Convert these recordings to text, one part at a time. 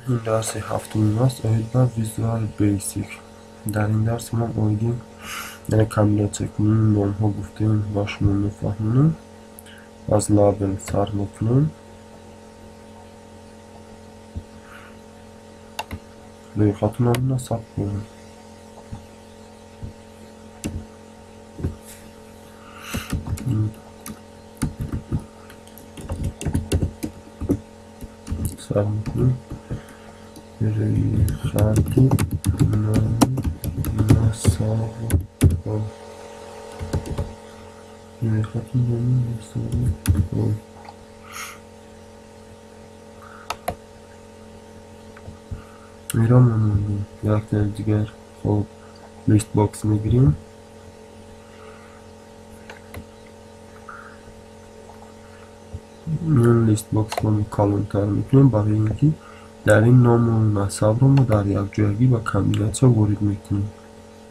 این درس هفتم است. امیدوارم ویژوال بیسیک. در این درس ما اومدیم یعنی کاملیت کنیم، نام ها گفتیم و شما میفهمونیم. از لابل سر میکنیم، روی خط نام نصب کنیم. سر میکنیم روی خط نام نصب کنیم. روی خط نام نصب کنیم. ایران ممنون. یک در دیگر خب لیست باکس میگیریم. این لیست باکس رو کالون تر میکنیم برای اینکه در این نام و نصب رو ما در یک جایگی و کامبیناسیون وارد میکنیم،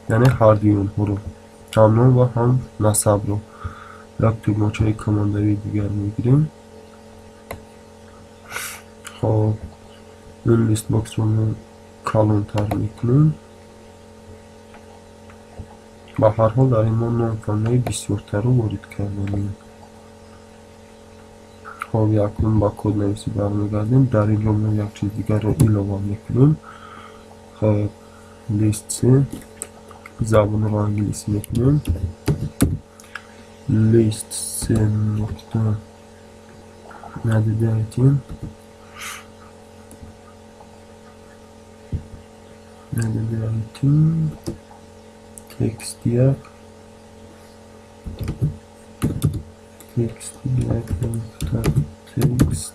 یعنی هر دوی اونها رو، هم نام و هم نصب رو. یک تورماچه کامانداری دیگر میگیریم. خب این لیست باکس رو ما کالون تر میکنیم. با هر حال در این نام فامیل بسیارتر رو وارد کردیم. خب یکون با کد نویسی برمیگردیم. در این جمله یک چیز دیگر رو علاوه میکنیم. خب لیست سی زبان رو انگلیسی میکنیم. لیست سی نقطه ندیدهایتیم تکست یک نقطه تکست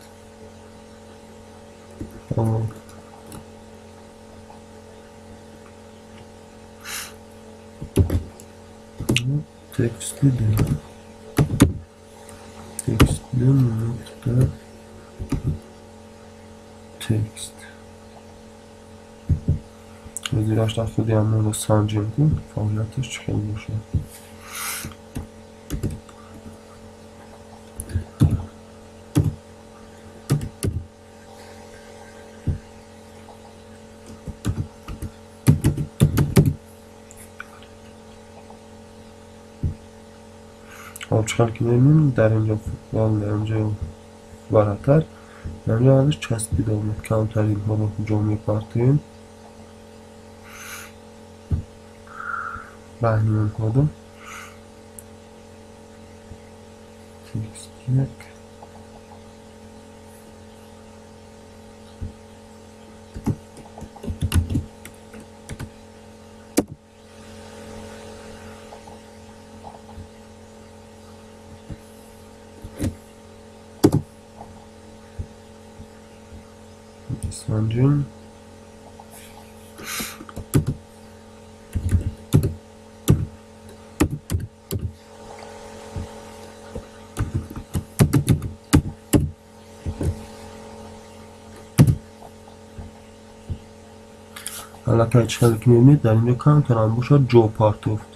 تکست دو نقطه تکست. زیراش در خودی همون رو سنجیم کن فعالیتش چه خیلی باشه. خب چقدر که ببینیم در اینجا فوتبال، در اینجا براتر، در اینجا ازش چسبیده آمد. کمتر اینها رو جا میپرتیم. بهنیم کردم تکست یک سنجیم. حالا که چقدر که میبینید در اینجا کمتر هم باشه جو پارت افت.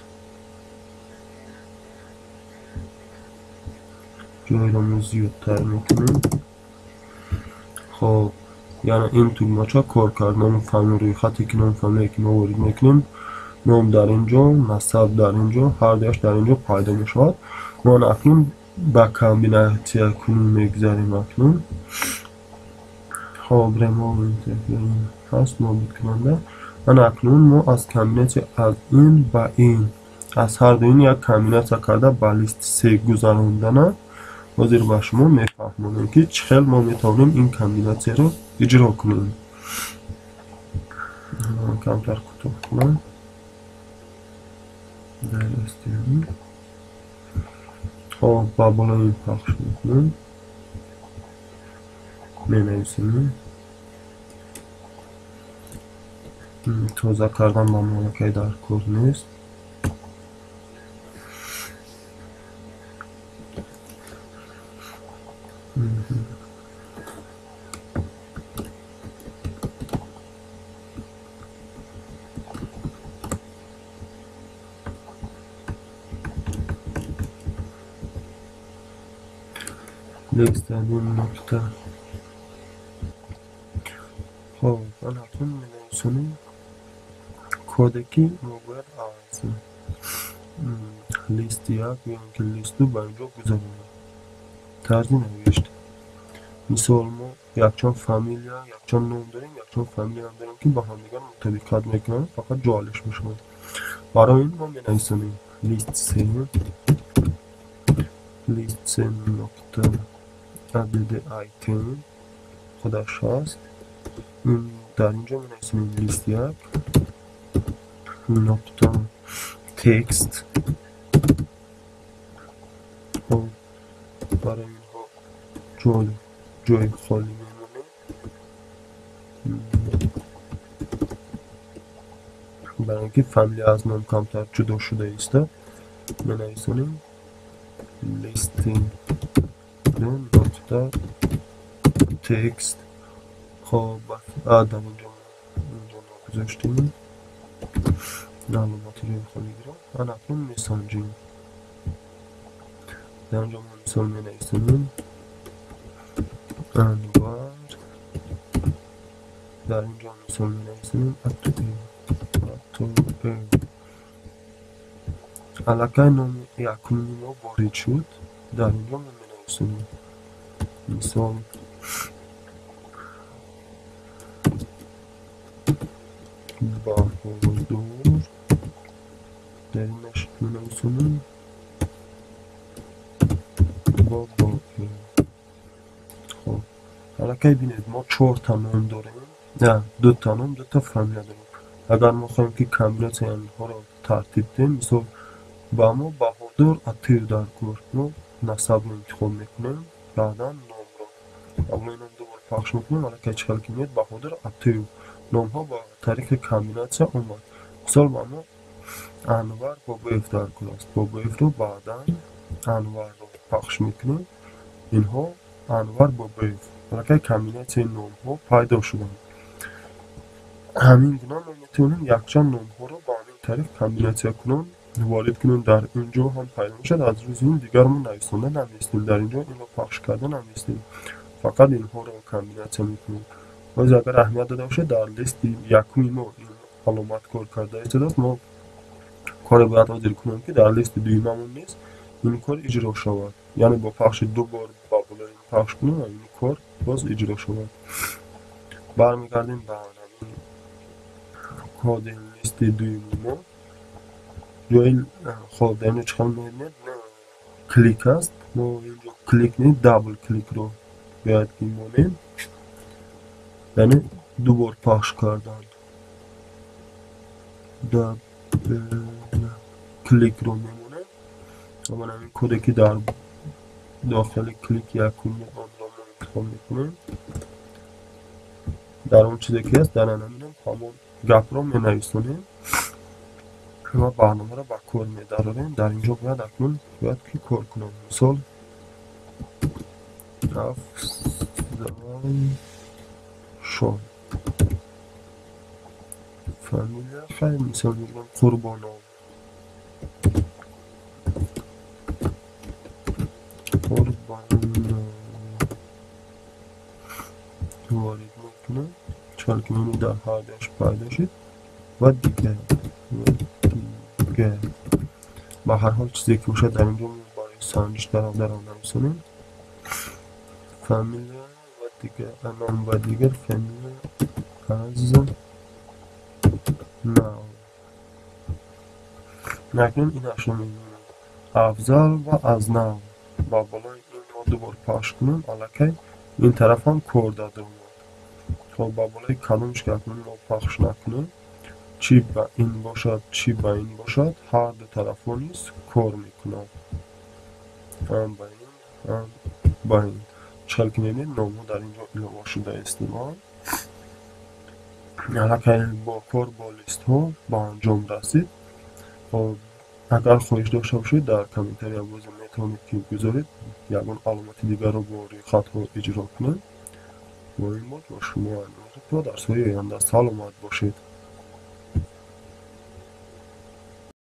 جایی رو زیادتر میکنیم. خب یعنی این تورماچه کار کرد. نام فامیل روی خطی که نام فامیلی که ما وارد میکنیم، نام در اینجا، نصب در اینجا، هر دویش در اینجا پیدا میشود. ما اکنون با کامبیناسیون کنیم میگذاریم اکنون. خب رموو هست نابود کننده. من اکنون ما از کامبیناسیون از این با این، از هر دو این یک کامبیناسیون کرده با لیست سی گذراندن وزیر با شما میفهمونیم که چخیل ما میتونیم این کامبیناسیون رو اجرا کنیم. کمتر کوتاه کنم در استیاری. خب با بالا این پخش میکنیم، مینویسیم. توضیح کردن با مالکه در کور نیست. لیست دادیم نقطه خب من اکنون می‌نویسم کدکی ما باید از لیست یک یا اینکه لیست دو به اینجا گذاریم. طرزی نوشت. مثال ما یکچند فامیلیا یکچند نام داریم، یکچند فامیلی هم داریم که با هم دیگر مطابقت میکنن، فقط جالش میشه. برای این ما می‌نویسیم لیست نقطه عدد آیتم خودش هست. در اینجا می‌نویسیم لیست یک نقطه تکست. خب برای اینها جای خالی میمونه. برای اینکه فامیلی از نام کمتر جدا شده است می‌نویسیم لیست نقطه تکست. خب در اینجا گذاشتیم علامت جای خالی را من اکنون میسنجیم. در اینجا ما مثال می‌نویسیم انوار. در اینجا مثال می‌نویسیم علاقه نام یکمی ما وارد شد. در اینجا ما می‌نویسیم مثال بهادور. در اینش می‌نویسیم بابا. خب علاقه بینید ما 4 تا نام داریم، نه 2 تا نام 2 تا فامیل داریم. اگر ما خواهیم که کامبیناسیون اینها را ترتیب دهیم، مثلا با ما بهادور اتیر در کور ما نسب رو انتخاب میکنیم، بعدا نام را اول نام دوباره پخش میکنیم. علاقه چکل که میاد بهادور اتیر نام ها با طریق کامبیناسیون اومد. مثال با ما انور بابایف در کور است، بابایف رو بعدا انور رو پخش میکنیم، اینها انور بابایف. علاقه کامبیناسیون نام ها پیدا شدن. همین گونه ما میتونیم یکچند نام ها رو با همین طریق کامبیناسیون کنیم وارد کنیم. در اینجا هم پیدا میشد. از روز این دیگر ما نویسنده نمیستیم، در اینجا اینو پخش کرده نمیستیم، فقط اینها رو کامبیناسیون میکنیم. باز اگر اهمیت داده باشه در لیست یکمی ما این علامت کار کرده است، ما کار باید حاضر کنیم که در لیست دویممون نیست این کار اجرا شود، یعنی با پخش 2 بار با بالای پخش کنیم این کار باز اجرا شود. برمیگردیم به همین کد لیست دویمی ما. جای خب در اینجا چکار می‌بینید کلیک است، ما اینجا کلیک نید دابل کلیک رو باید میمونیم، یعنی 2 بار پخش کردن. دابل کلیک رو میمونه. اما همین کدی که در داخل کلیک یکمی آن را ما انتخاب میکنیم. در اون چیزی که هست در همین همون گپ رو می‌نویسیم و برنامه را به کار می‌داریم. در اینجا باید اکنون که کار کنم. مثال افزای شد فامیل خیلی مثال میگم قربان وارد میکنه، چون که منو در هردش پیدا شد و دیگه با هر حال چیزی که باشه در اینجا برای سنجش در آن نمیسونیم فامیل و دیگه نام و دیگر فامیل از نام نکنیم این اشو میبینیم افضل و از نام با بالای این ما دوبار پاش کنیم. علاقه این طرف هم کور داده اومد. خب با بالای کلمش که اکنون ما پخش نکنیم چی با این باشد چی با این باشد هر دو طرف ها نیست کور میکنم، هم با این هم با این. چکل که میبینید نام ها در اینجا ایلوا شده استعمال. علاقه با کار با لیست ها با انجام رسید. خب اگر خواهش داشته باشید در کامنتری عوض میتونید که بگذارید یکان علامت دیگر رو با روی خط ها اجرا کنید. با این بود با شما در درس های آینده سلامت باشید.